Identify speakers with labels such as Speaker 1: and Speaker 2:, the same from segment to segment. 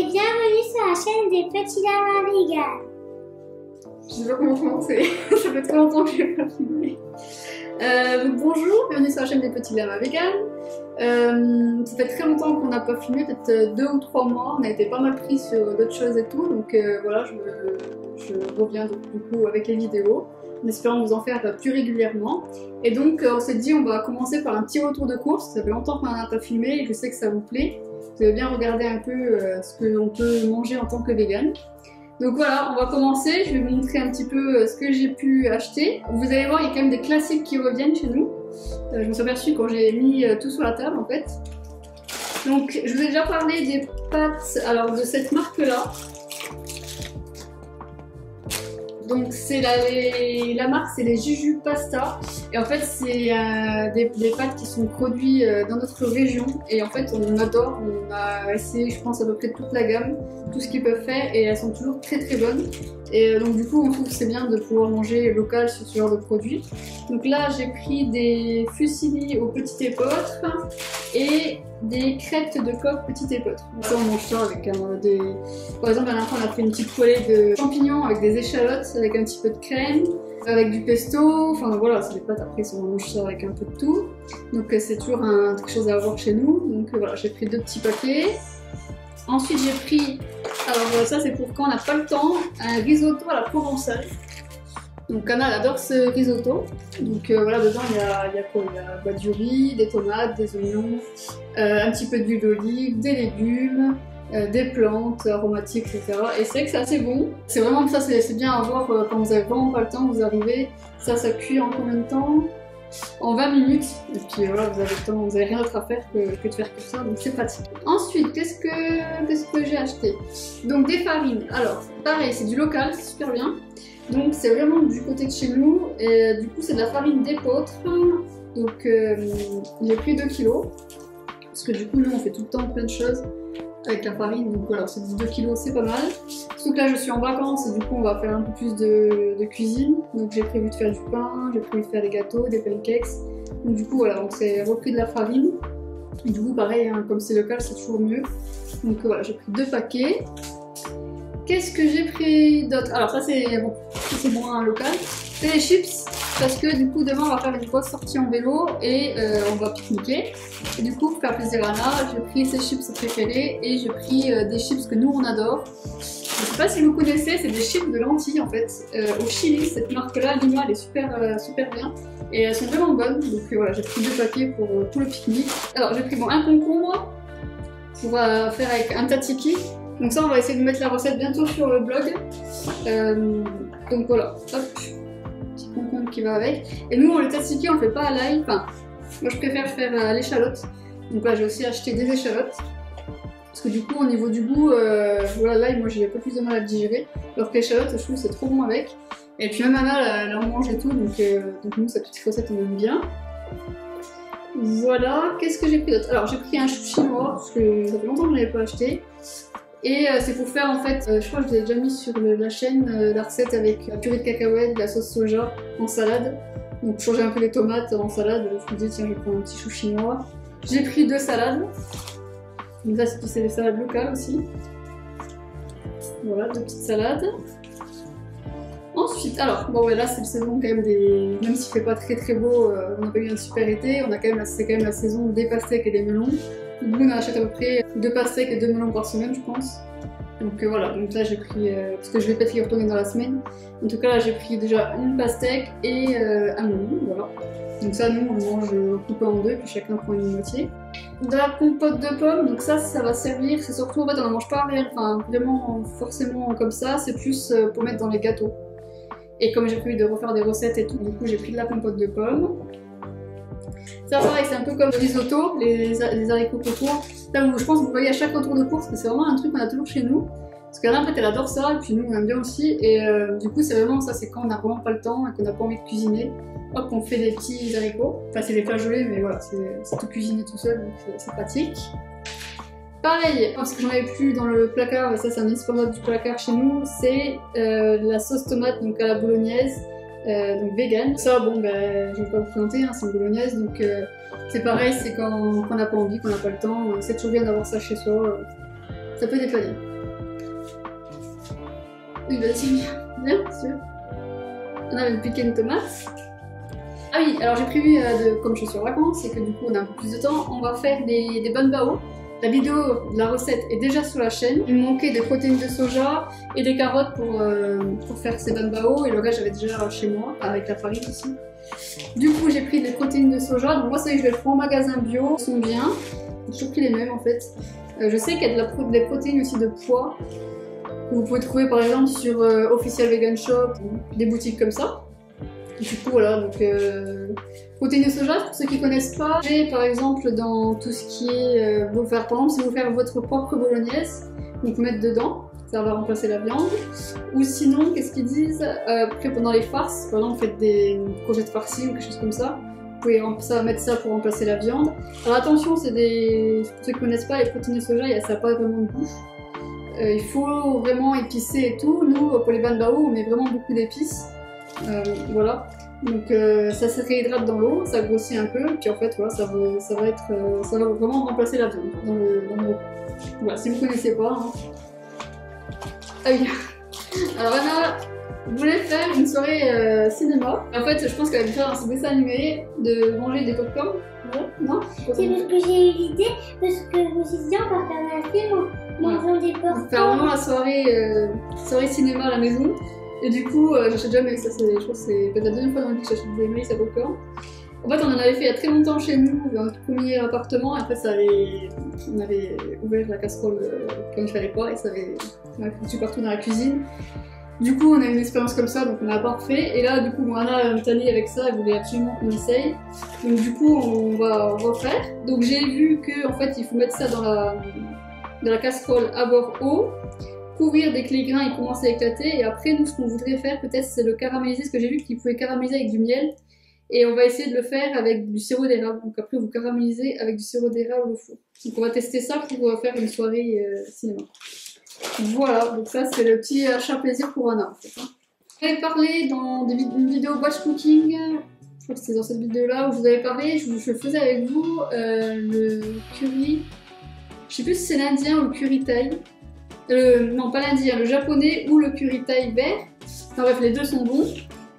Speaker 1: bienvenue sur la chaîne des petits lamas vegan.
Speaker 2: Je sais pas comment commencer, ça fait très longtemps que je n'ai pas filmé. Donc bonjour, bienvenue sur la chaîne des petits lamas vegan. Ça fait très longtemps qu'on n'a pas filmé, peut-être 2 ou 3 mois, on a été pas mal pris sur d'autres choses et tout, donc voilà, je reviens du coup avec les vidéos, en espérant vous en faire plus régulièrement. Et donc on s'est dit on va commencer par un petit retour de course, ça fait longtemps qu'on n'en a pas filmé et je sais que ça vous plaît. Vous avez bien regardé un peu ce qu'on peut manger en tant que vegan. Donc voilà, on va commencer, je vais vous montrer un petit peu ce que j'ai pu acheter. Vous allez voir, il y a quand même des classiques qui reviennent chez nous. Je me suis aperçue quand j'ai mis tout sur la table en fait. Donc je vous ai déjà parlé des pâtes alors, de cette marque-là. Donc c'est la marque, c'est les Juju Pasta. Et en fait c'est des pâtes qui sont produites dans notre région. Et en fait on adore, on a essayé je pense à peu près toute la gamme, tout ce qu'ils peuvent faire et elles sont toujours très très bonnes. Et donc du coup on trouve que c'est bien de pouvoir manger local sur ce genre de produits. Donc là j'ai pris des fusilli au petit épeautre et des crêpes de coq petit épeautre. Ça on mange ça avec des... Par exemple à l'instant on a pris une petite poêlée de champignons avec des échalotes, avec un petit peu de crème, avec du pesto, enfin voilà c'est des pâtes après on mange ça avec un peu de tout. Donc c'est toujours quelque chose à avoir chez nous, donc voilà j'ai pris 2 petits paquets. Ensuite j'ai pris, alors ça c'est pour quand on n'a pas le temps, un risotto à la provençale. Donc Anna elle adore ce risotto, donc voilà dedans il y a quoi? Il y a du riz, des tomates, des oignons, un petit peu d'huile d'olive, des légumes, des plantes aromatiques etc. Et c'est que c'est assez bon, c'est vraiment ça c'est bien à voir quand vous avez vraiment pas le temps, vous arrivez, ça cuit en combien de temps? En 20 minutes, et puis voilà, vous avez le temps, vous n'avez rien d'autre à faire que de faire tout ça, donc c'est pratique. Ensuite, qu'est-ce que j'ai acheté? Donc des farines, alors pareil, c'est du local, c'est super bien. Donc c'est vraiment du côté de chez nous, et du coup c'est de la farine d'épeautre, donc j'ai pris 2 kilos, parce que du coup nous on fait tout le temps plein de choses avec la farine, donc voilà, c'est 2 kilos, c'est pas mal. Surtout que là je suis en vacances et du coup on va faire un peu plus de cuisine, donc j'ai prévu de faire du pain, j'ai prévu de faire des gâteaux, des pancakes, donc du coup voilà, on s'est repris de la farine, et du coup pareil, hein, comme c'est local c'est toujours mieux, donc voilà, j'ai pris 2 paquets. Qu'est-ce que j'ai pris d'autre? Alors ça c'est moins local, c'est les chips, parce que du coup demain on va faire une grosse sortie en vélo et on va pique-niquer. Et du coup pour faire plaisir à Anna, j'ai pris ses chips préférées et j'ai pris des chips que nous on adore. Je sais pas si vous connaissez, c'est des chips de lentilles en fait, au Chili, cette marque-là, Lima, elle est super bien. Et elles sont vraiment bonnes, donc voilà, j'ai pris 2 paquets pour tout le pique-nique. Alors j'ai pris un concombre pour faire avec un tzatziki. Donc ça on va essayer de mettre la recette bientôt sur le blog. Donc voilà, hop, petit concombre qui va avec. Et nous le tzatziki on le fait pas à l'ail, enfin moi je préfère faire à l'échalote. Donc là j'ai aussi acheté des échalotes. Parce que du coup au niveau du goût, voilà, l'ail moi j'ai un peu plus de mal à le digérer. Alors que l'échalote je trouve c'est trop bon avec. Et puis même Anna elle en mange et tout, donc nous cette petite recette on aime bien. Voilà, qu'est-ce que j'ai pris d'autre? Alors j'ai pris un chou chinois, parce que ça fait longtemps que je ne l'avais pas acheté. Et c'est pour faire en fait, je crois que je l'ai déjà mis sur la chaîne, la recette avec purée de cacahuètes, de la sauce soja en salade. Donc changer un peu les tomates en salade, je me dis tiens je vais prendre un petit chou chinois. J'ai pris 2 salades. Donc là c'est des salades locales aussi. Voilà, 2 petites salades. Ensuite, alors, bon ouais, là c'est le saison quand même des... Même s'il fait pas très beau, on n'a pas eu un super été, c'est quand même la saison des pastèques et des melons. Du coup on achète à peu près 2 pastèques et 2 melons par semaine je pense. Donc voilà, donc là j'ai pris, parce que je vais peut-être y retourner dans la semaine. En tout cas là j'ai pris déjà une pastèque et un melon, voilà. Donc ça nous on mange coupé en 2 puis chacun prend une moitié. De la compote de pommes, donc ça va servir, c'est surtout en fait on n'en mange pas vraiment forcément comme ça, c'est plus pour mettre dans les gâteaux. Et comme j'ai prévu de refaire des recettes et tout, du coup j'ai pris de la compote de pommes. Ça pareil, c'est un peu comme le risotto, les haricots coco. Là où je pense que vous voyez à chaque retour de course que c'est vraiment un truc qu'on a toujours chez nous. Parce qu'Anna en fait elle adore ça, et puis nous on aime bien aussi. Et du coup c'est vraiment ça, c'est quand on n'a vraiment pas le temps et qu'on n'a pas envie de cuisiner. Hop, on fait des petits haricots. Enfin c'est des flageolets, mais voilà, c'est tout cuisiné tout seul, donc c'est pratique. Pareil, parce que j'en avais plus dans le placard, et ça c'est un indispensable du placard chez nous, c'est la sauce tomate donc à la bolognaise, donc vegan. Ça bon ben je vais pas vous présenter, hein, c'est une bolognaise, donc c'est pareil, c'est quand on n'a pas envie, qu'on n'a pas le temps, c'est toujours bien d'avoir ça chez soi, ça peut dépanner. Oui, vas-y, viens, sûr. On a une piquée de tomates. Ah oui, alors j'ai prévu, comme je suis en vacances et que du coup on a un peu plus de temps, on va faire des banh bao. La vidéo de la recette est déjà sur la chaîne. Il me manquait des protéines de soja et des carottes pour faire ces banh bao. Et le reste j'avais déjà chez moi, avec la farine aussi. Du coup j'ai pris des protéines de soja. Donc moi ça y est, je les prends en magasin bio. Ils sont bien. J'ai toujours pris les mêmes en fait. Je sais qu'il y a des protéines aussi de pois que vous pouvez trouver par exemple sur Official Vegan Shop, des boutiques comme ça. Du coup voilà, donc protéines de soja, pour ceux qui connaissent pas, j'ai par exemple dans tout ce qui est, par exemple si vous faites votre propre bolognaise, donc vous mettre dedans, ça va remplacer la viande. Ou sinon, qu'est-ce qu'ils disent, après pendant les farces, par exemple vous faites des courgettes farcies ou quelque chose comme ça, vous pouvez mettre ça pour remplacer la viande. Alors attention, pour ceux qui connaissent pas, les protéines de soja, ça n'a pas vraiment de goût. Il faut vraiment épicer et tout. Nous, pour les banh bao, on met vraiment beaucoup d'épices. Voilà, donc ça se réhydrate dans l'eau, ça grossit un peu, puis en fait voilà, ça va vraiment remplacer la viande dans le voilà, si vous connaissez pas. Hein. Ah oui. Alors Anna voulait faire une soirée cinéma. En fait, je pense qu'elle va faire un dessin animé de manger des popcorn. Non?
Speaker 1: C'est parce que j'ai eu l'idée, parce que je me suis dit on va faire un film en mangeant des popcorn.
Speaker 2: Faire vraiment la soirée cinéma à la maison. Et du coup, j'achète jamais, ça je crois que c'est peut-être la deuxième fois dans ma vie que j'achète des maïs à popcorn. En fait, on en avait fait il y a très longtemps chez nous, dans notre premier appartement, et après on avait ouvert la casserole quand il fallait pas, et ça avait foutu partout dans la cuisine. Du coup, on a eu une expérience comme ça, donc on a pas refait. Et là, du coup, Anna me tannait avec ça, elle voulait absolument qu'on essaye. Donc du coup, on va refaire. Donc j'ai vu qu'en fait, il faut mettre ça dans la casserole à bord haut, couvrir dès que les grains ils commencent à éclater, et après nous ce qu'on voudrait faire peut-être c'est le caraméliser, parce que j'ai vu qu'ils pouvaient caraméliser avec du miel, et on va essayer de le faire avec du sirop d'érable. Donc après vous caramélisez avec du sirop d'érable au four. Donc on va tester ça pour faire une soirée cinéma. Voilà, donc ça c'est le petit achat plaisir pour Anna en fait. J'avais parlé dans une vidéo batch cooking, je crois que c'était dans cette vidéo là où je vous avais parlé, je faisais avec vous le curry, je sais plus si c'est l'indien ou le curry thaï. Non, pas l'indien, le japonais ou le curry thaï vert. Enfin bref, les deux sont bons.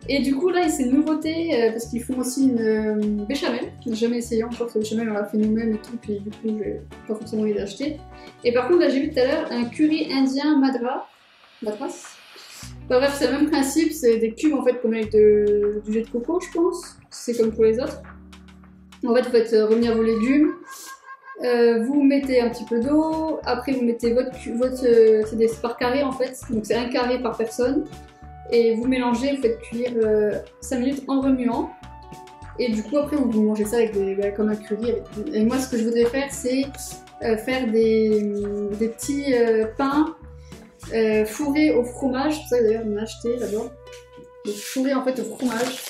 Speaker 2: Et du coup, là, c'est une nouveauté parce qu'ils font aussi une béchamel. Je n'ai jamais essayé encore, cette béchamel, on l'a fait nous-mêmes et tout, puis du coup, j'ai pas forcément envie d'acheter. Et par contre, là, j'ai vu tout à l'heure un curry indien madras. Enfin, bref, c'est le même principe, c'est des cubes en fait comme avec du lait de coco, je pense. C'est comme pour les autres. En fait, vous faites revenir vos légumes. Vous mettez un petit peu d'eau, après vous mettez c'est des par carré en fait, donc c'est un carré par personne, et vous mélangez, vous faites cuire 5 minutes en remuant, et du coup après vous mangez ça avec comme un curry. Et moi ce que je voudrais faire c'est faire des petits pains fourrés au fromage, c'est ça d'ailleurs on a acheté là-bas, fourrés en fait au fromage,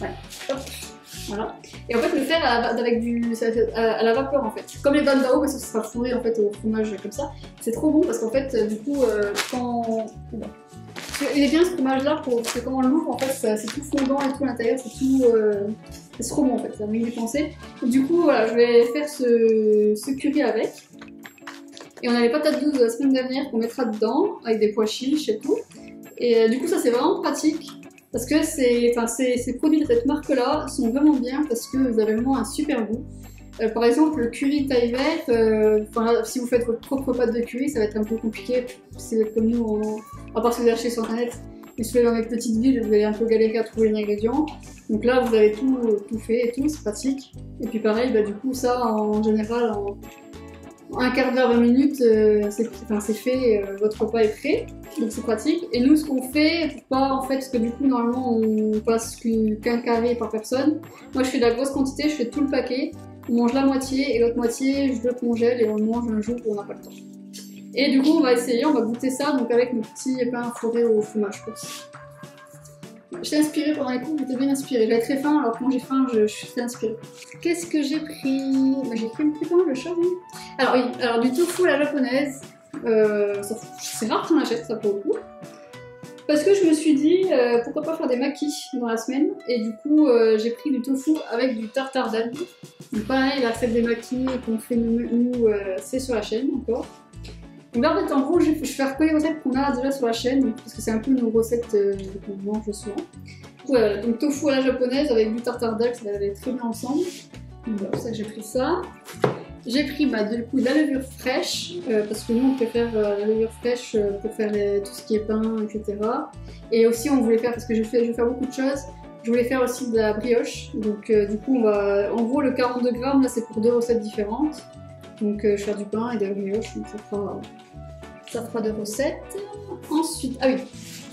Speaker 2: ouais, hop. Voilà. Et en fait le faire avec à la vapeur en fait. Comme les banh bao, mais ça sera fourré en fait au fromage comme ça. C'est trop bon parce qu'en fait du coup il est bien ce fromage là parce que quand on l'ouvre en fait c'est tout fondant et tout à l'intérieur, c'est trop bon en fait, ça m'a mis pensé. Du coup voilà, je vais faire ce curry avec. Et on a les patates douces de la semaine dernière qu'on mettra dedans avec des pois chiches et tout. Et du coup ça c'est vraiment pratique. Parce que ces produits de cette marque-là sont vraiment bien parce que vous avez vraiment un super goût. Par exemple, le curry thaï vert, si vous faites votre propre pâte de curry, ça va être un peu compliqué. C'est comme nous, à part si vous achetez sur internet. Mais si vous allez dans les petites villes, vous allez un peu galérer à trouver les ingrédients. Donc là, vous avez tout fait et tout, c'est pratique. Et puis pareil, du coup, ça en général, en un quart d'heure, 20 minutes, c'est fait, votre repas est prêt, donc c'est pratique. Et nous, ce qu'on fait, pour pas en fait, parce que du coup, normalement, on passe qu'un carré par personne. Moi, je fais de la grosse quantité, je fais tout le paquet, on mange la moitié et l'autre moitié, je le congèle et on le mange un jour où on n'a pas le temps. Et du coup, on va essayer, on va goûter ça, donc avec nos petits pains fourrés au fromage. J'étais inspirée pendant les cours, j'étais bien inspirée. J'avais très faim, alors quand j'ai faim, je suis très inspirée. Qu'est-ce que j'ai pris? J'ai pris un petit peu le chat, oui. Alors oui, alors du tofu à la japonaise. C'est rare qu'on achète ça pour le coup. Parce que je me suis dit, pourquoi pas faire des makis dans la semaine. Et du coup, j'ai pris du tofu avec du tartare d'algues. Donc pareil, la recette des makis qu'on fait nous c'est sur la chaîne encore. Donc là, en fait, en gros, je fais que les recettes qu'on a déjà sur la chaîne, parce que c'est un peu nos recettes qu'on mange souvent. Voilà, donc tofu à la japonaise avec du tartare d'algues, ça va aller très bien ensemble. Donc voilà, c'est ça que j'ai pris ça. J'ai pris du coup de la levure fraîche, parce que nous on préfère la levure fraîche pour faire tout ce qui est pain, etc. Et aussi on voulait faire, parce que je vais faire beaucoup de choses, je voulais faire aussi de la brioche. Donc du coup en gros le 42 grammes là c'est pour 2 recettes différentes. Donc je vais faire du pain et de la brioche, donc ça fera 2 recettes. Ensuite, ah oui,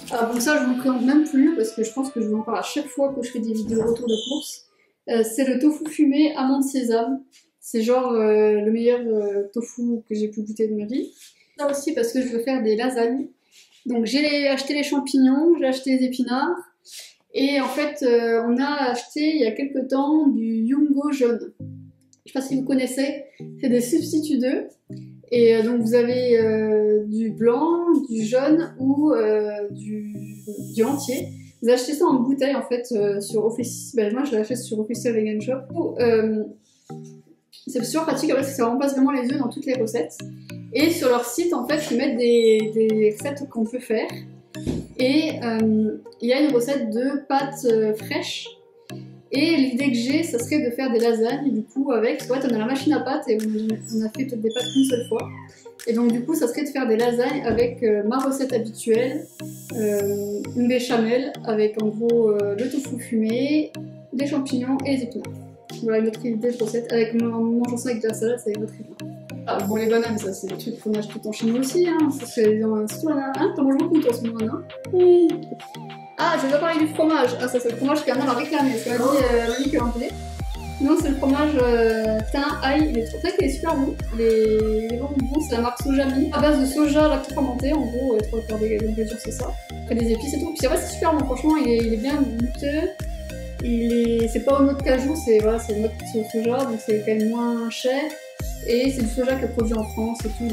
Speaker 2: alors donc ça je vous présente même plus parce que je pense que je vous en parle à chaque fois que je fais des vidéos retour de course. C'est le tofu fumé amande sésame. C'est genre le meilleur tofu que j'ai pu goûter de ma vie. Ça aussi parce que je veux faire des lasagnes. Donc j'ai acheté les champignons, j'ai acheté les épinards. Et en fait, on a acheté il y a quelques temps du Yungo jaune. Je sais pas si vous connaissez, c'est des substituts d'œufs. Et donc vous avez du blanc, du jaune ou du entier. Vous achetez ça en bouteille en fait sur Official. Moi je l'achète sur Official Vegan Shop. C'est super pratique parce que ça remplace vraiment les œufs dans toutes les recettes. Et sur leur site, en fait, ils mettent des recettes qu'on peut faire. Et il y a une recette de pâtes fraîches. Et l'idée que j'ai, ça serait de faire des lasagnes, du coup, avec... En fait, on a la machine à pâtes et on a fait peut-être des pâtes une seule fois. Et donc, du coup, ça serait de faire des lasagnes avec ma recette habituelle, une béchamel, avec en gros le tofu fumé, des champignons et des épinards. Voilà une autre idée de recette. En mangeant ça avec de la salade, ça ira très bien. Ah, bon, les bananes, ça c'est des trucs qu'on achète tout le temps chez nous aussi. Hein. C'est surtout hein, t'en manges beaucoup toi ce moment, non? Oui. Ah, je dois parler du fromage. Ah, ça c'est le fromage qu'Anna m'a réclamé. Parce qu'elle m'a dit qu'elle en voulait. Non, c'est le fromage thym, ail. Il est trop qu'il est super bon. Il est vraiment bon. C'est la marque Sojami. À base de soja lacto-fermenté. En gros, trois quarts d'ingrédients, c'est ça. Après des épices et tout. Puis c'est vrai, c'est super bon. Franchement, il est bien goûteux. C'est pas au noix de cajou, c'est voilà, une noix de soja, donc c'est quand même moins cher. Et c'est du soja qui est produit en France et tout.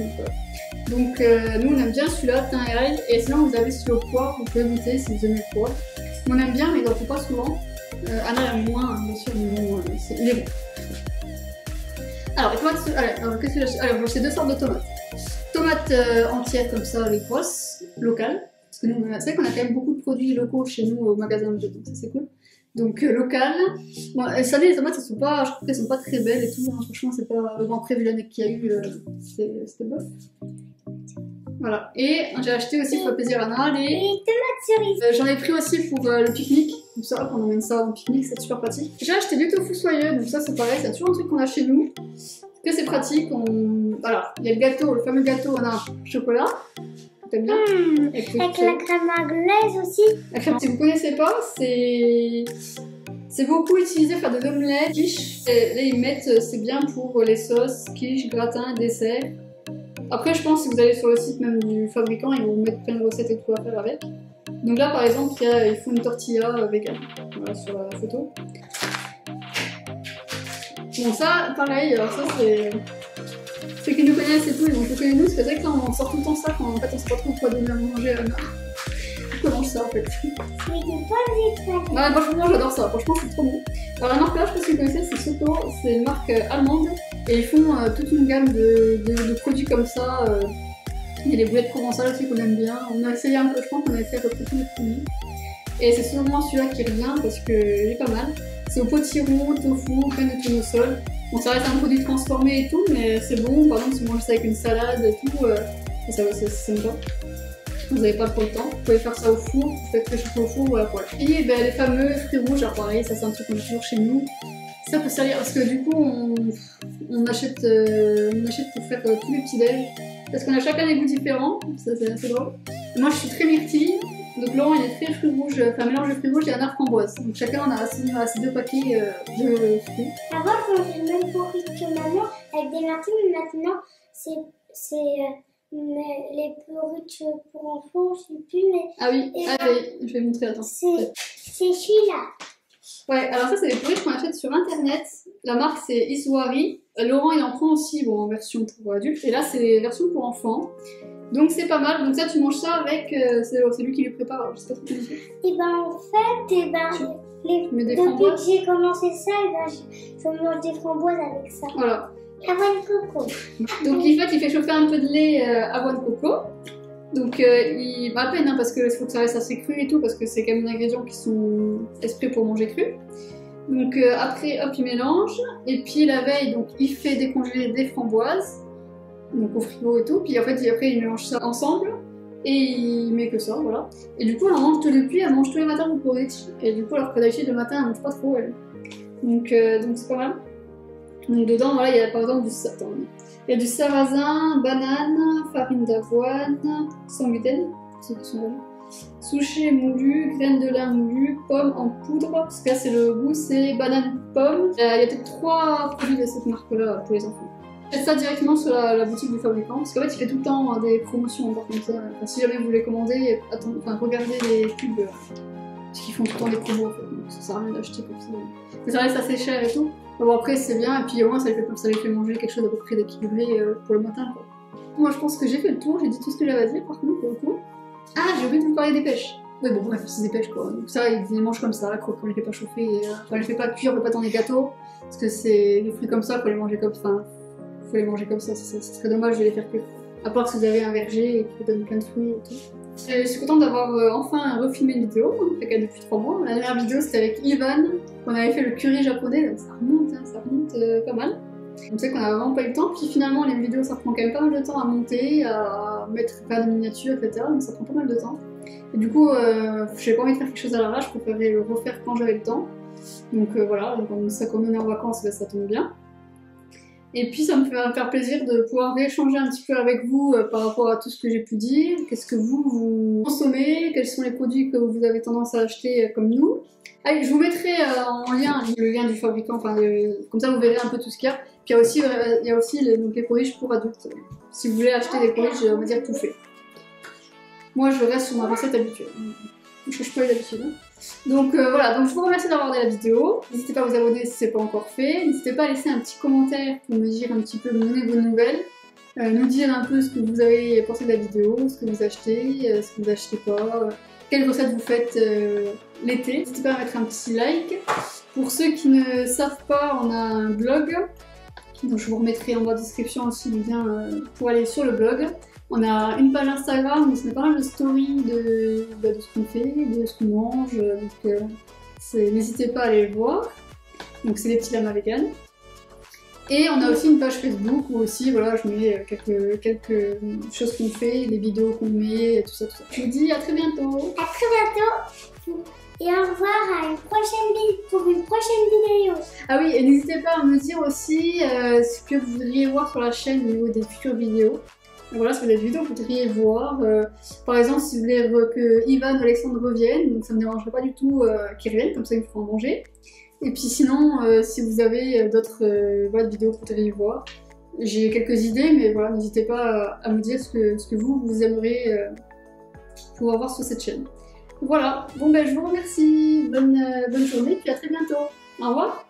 Speaker 2: Donc nous on aime bien celui-là, thym et ail. Et sinon vous avez celui au poivre, vous pouvez goûter si vous aimez le poivre. On aime bien mais il n'en faut pas souvent. Anna aime moins, bien sûr, mais bon, il est bon. Alors les tomates, alors qu'est-ce que j'ai acheté? Alors j'ai 2 sortes de tomates. Tomates entières comme ça, les grosses, locales. Parce que nous, c'est vrai qu'on a quand même beaucoup de produits locaux chez nous au magasin de jeux, donc ça c'est cool. Donc local. Bon, salées, les tomates, je trouve qu'elles sont pas très belles et tout. Hein. Franchement, c'est pas le grand prix vu l'année qu'il y a eu, c'était bof. Voilà. Et j'ai acheté aussi pour le plaisir à Anna les
Speaker 1: tomates cerises.
Speaker 2: J'en ai pris aussi pour le pique-nique. Comme ça, on emmène ça au pique-nique, c'est super pratique. J'ai acheté du tofu soyeux, donc ça c'est pareil, c'est toujours un truc qu'on a chez nous. Que c'est pratique. Voilà, il y a le gâteau, le fameux gâteau au chocolat. T'aimes bien?
Speaker 1: Avec la crème anglaise aussi.
Speaker 2: La crème, si vous connaissez pas, c'est beaucoup utilisé pour faire de l'omelette, quiche. Et là ils mettent, c'est bien pour les sauces, quiche, gratin, dessert. Après je pense si vous allez sur le site même du fabricant, ils vont vous mettre plein de recettes et tout à faire avec. Donc là par exemple, ils font une tortilla vegan, voilà sur la photo. Bon ça, pareil, alors ça c'est... Ceux qui nous connaissent et tout, ils vont tout connaître nous, parce que c'est vrai que là on sort tout le temps ça quand en fait on sait pas trop quoi donner à manger à Anna. On mange ça en fait.
Speaker 1: Mais de pas les
Speaker 2: Ouais, franchement j'adore ça, franchement c'est trop bon. Alors la marque là, je sais pas si vous connaissez, c'est Soto, c'est une marque allemande et ils font toute une gamme de produits comme ça. Il y a les boulettes provençales aussi qu'on aime bien. On a essayé un peu, je pense qu'on a essayé à peu près tous les produits. Et c'est sûrement celui-là qui revient parce que il est pas mal. C'est au potiron, tofu, crème de tournesol. Bon, ça reste un produit transformé et tout, mais c'est bon. Par exemple, si vous mangez ça avec une salade et tout, c'est sympa. Vous n'avez pas trop le temps, vous pouvez faire ça au four, vous faites réchauffer au four, voilà. Et ben, les fameux fruits rouges, alors pareil, ça c'est un truc qu'on a toujours chez nous. Ça peut servir parce que du coup, on achète pour faire tous les petits déj. Parce qu'on a chacun des goûts différents, ça c'est assez drôle. Moi je suis très myrtille. Donc Laurent il est très fruits rouges, enfin mélange de fruits rouges et un arc framboise. Donc chacun on a ces 2 paquets de fruits.
Speaker 1: Avant je mangeais le même porridge que maman avec des myrtilles, mais maintenant c'est les porridge pour enfants, je sais plus mais...
Speaker 2: Ah oui, allez, je vais montrer, attends.
Speaker 1: C'est celui-là.
Speaker 2: Ouais, alors ça c'est des porridge qu'on achète sur internet. La marque c'est Isuari. Laurent il en prend aussi bon, en version pour adultes et là c'est les versions pour enfants. Donc c'est pas mal, donc ça tu manges ça avec, c'est lui qui les prépare, alors je sais pas trop comment dire.
Speaker 1: Et ben en fait,
Speaker 2: depuis
Speaker 1: que j'ai commencé ça, je mange des framboises avec ça.
Speaker 2: Voilà.
Speaker 1: Avoine coco.
Speaker 2: Donc en fait, il fait chauffer un peu de lait avoine coco. Donc il à peine hein, parce qu'il faut que ça reste assez cru et tout parce que c'est quand même des ingrédients qui sont exprès pour manger cru. Donc après hop il mélange et puis la veille donc il fait décongeler des framboises donc au frigo et tout. Puis en fait après il mélange ça ensemble et il met que ça voilà. Et du coup elle en mange depuis, elle mange tous les matins au porridge. Et du coup alors que d'habitude le matin elle mange pas trop elle. Donc c'est pas mal. Donc dedans, voilà, il y a par exemple il y a du sarrasin, banane, farine d'avoine, sans gluten, souchet moulu, graines de lin moulu, pommes en poudre, parce que là c'est le goût, c'est banane pomme. Il y a peut-être 3 produits de cette marque-là pour les enfants. Faites ça directement sur la boutique du fabricant, parce qu'en fait il fait tout le temps des promotions encore comme ça. Enfin, si jamais vous voulez commander, regardez les pubs, parce qu'ils font tout le temps des promos en fait, donc ça sert à rien d'acheter comme ça. Mais ça reste assez cher et tout. Bon après c'est bien et puis au moins ça les fait manger quelque chose à peu près d'équilibré pour le matin quoi. Moi je pense que j'ai fait le tour, j'ai dit tout ce que j'avais à dire par contre pour le coup. Ah j'ai oublié de vous parler des pêches. Ouais bon bref c'est des pêches quoi. Donc ça ils les mangent comme ça, quoi, on les fait pas chauffer, on les fait pas cuire, on fait pas dans des gâteaux. Parce que c'est des fruits comme ça, faut les manger comme ça. Faut les manger comme ça, ça serait dommage de les faire cuire. À part si vous avez un verger et qui vous donne plein de fruits et tout. Je suis contente d'avoir enfin refilmé une vidéo, hein, fait depuis 3 mois. La dernière vidéo c'était avec Ivan, on avait fait le curry japonais, donc ça remonte pas mal. On sait qu'on a vraiment pas eu le temps, puis finalement les vidéos ça prend quand même pas mal de temps à monter, à faire des miniatures, etc. Donc ça prend pas mal de temps. Et du coup, j'avais pas envie de faire quelque chose à l'arrache, je préférais le refaire quand j'avais le temps. Donc voilà, donc ça comme on est en vacances, ça tombe bien. Et puis ça me fait faire plaisir de pouvoir rééchanger un petit peu avec vous par rapport à tout ce que j'ai pu dire. Qu'est-ce que vous consommez? Quels sont les produits que vous avez tendance à acheter comme nous? Allez, je vous mettrai en lien le lien du fabricant, comme ça vous verrez un peu tout ce qu'il y a. Puis il y a aussi les porridges pour adultes. Si vous voulez acheter des porridges, on va dire tout fait. Moi je reste sur ma recette habituelle. Je change pas d'habitude. Hein. Donc voilà, donc je vous remercie d'avoir regardé la vidéo. N'hésitez pas à vous abonner si ce n'est pas encore fait. N'hésitez pas à laisser un petit commentaire pour me dire un petit peu, me donner vos nouvelles. Nous dire un peu ce que vous avez pensé de la vidéo, ce que vous achetez, ce que vous achetez pas, quelles recettes vous faites l'été. N'hésitez pas à mettre un petit like. Pour ceux qui ne savent pas, on a un blog. Donc je vous remettrai en bas de description aussi le lien pour aller sur le blog. On a une page Instagram où je mets pas mal de stories de ce qu'on fait, de ce qu'on mange, donc n'hésitez pas à aller le voir. Donc c'est les petits lamas vegan. Et on a aussi une page Facebook où aussi voilà, je mets quelques choses qu'on fait, les vidéos qu'on met, tout ça, tout ça. Je vous dis à très bientôt.
Speaker 1: À très bientôt. Et au revoir pour une prochaine vidéo.
Speaker 2: Ah oui, et n'hésitez pas à me dire aussi ce que vous voudriez voir sur la chaîne au niveau des futures vidéos. Voilà, c'est des vidéos que vous voudriez voir. Par exemple, si vous voulez que Ivan ou Alexandre reviennent, donc ça ne me dérangerait pas du tout qu'ils reviennent, comme ça ils me feront manger. Et puis sinon, si vous avez d'autres vidéos que vous voudriez voir, j'ai quelques idées, mais voilà, n'hésitez pas à me dire ce que vous aimeriez pouvoir voir sur cette chaîne. Voilà, bon ben je vous remercie, bonne journée, puis à très bientôt. Au revoir.